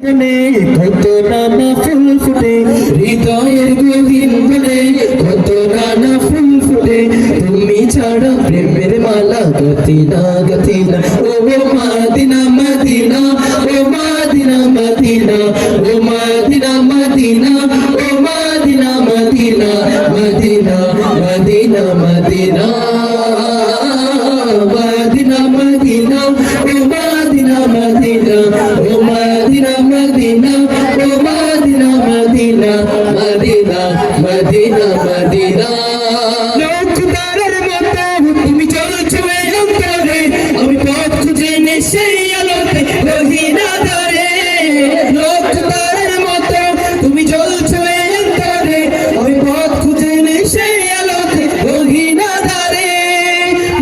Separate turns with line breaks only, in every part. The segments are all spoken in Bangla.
কত নানা ফুল ফুটে হৃদয়ের গহীন বনে, কত নানা ফুল ফুটে তুমি ছাড়া প্রেমের মালা গতি না গতি না। ও মাদিনা মদিনা, ও মাদিনা মদিনা, ও মাদিনা মদিনা, ও Madina Madina, Madina Madina Madina, Madina Madina, ও মাদিনা মদিনা, ও মাদিনা মদিনা, ও Madina Madina, Madina Madina Madina. লোকদারের মতো তুমি চলছো এই অন্তরে, আমি পথ খুঁজে নে সেই আলোতে রহিনা ধরে। লোকদারের মতো তুমি চলছো এই অন্তরে, আমি পথ খুঁজে নে সেই আলোতে রহিনা ধরে।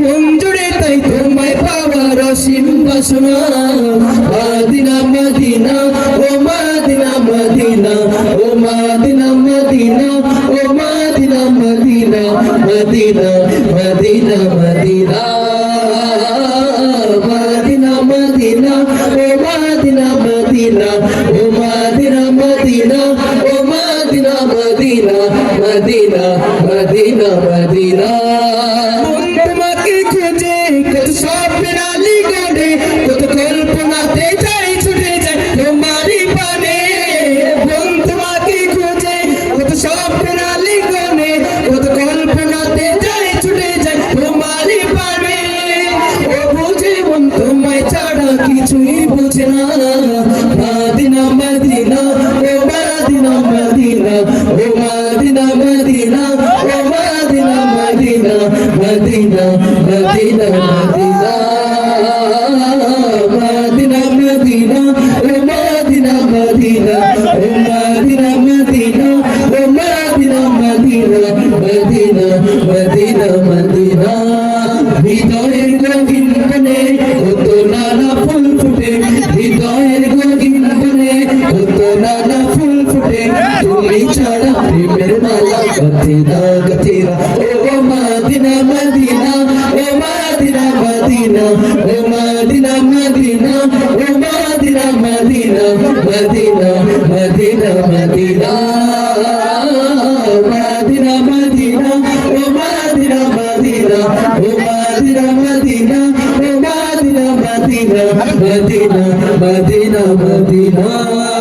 মন জুড়ে তাই তোমায় পাওয়ার অসীম বাসনা, মাদিনা মদিনা, ও মাদিনা মদিনা, ও মাদিনা মদিনা, ও Madina Madina, Madina Madina Madina, Madina Madina, ও মাদিনা মদিনা, ও মাদিনা মদিনা, ও Madina Madina, Madina Madina Madina. তোমাকে খুঁজে কত স্বপ্নের আলি গড়ে, কত কল্পনাতে যাই ছুটে যায় তোমারই পানে। তোমাকে খুঁজে কত স্বপ্নের আলি গড়ে, কত কল্পনাতে যাই ছুটে যায় তোমারই পানে। ও বুঝে মন তোমায় ছাড়া কিছুই বুঝে না, মাদিনা মদিনা, ও মাদিনা মদিনা, ও মাদিনা মদিনা, ও Madina Madina, Madina Madina Madina, Madina Madina, ও মাদিনা মদিনা, ও মাদিনা মদিনা, ও Madina Madina, Madina Madina Madina. হৃদয়ের গহীন বনে কত নানা ফুল ফুটে, হৃদয়ের গহীন বনে কত নানা ফুল ফুটে তুমি ছাড়া প্রেমের মালা গথে না গথে না। ও মাদিনা মদিনা, ও মাদিনা মদিনা, ও মাদিনা মদিনা, ও Madina Madina, Madina Madina Madina, Madina Madina, ও মাদিনা মদিনা, ও মাদিনা মদিনা, ও Madina Madina, Madina Madina Medina.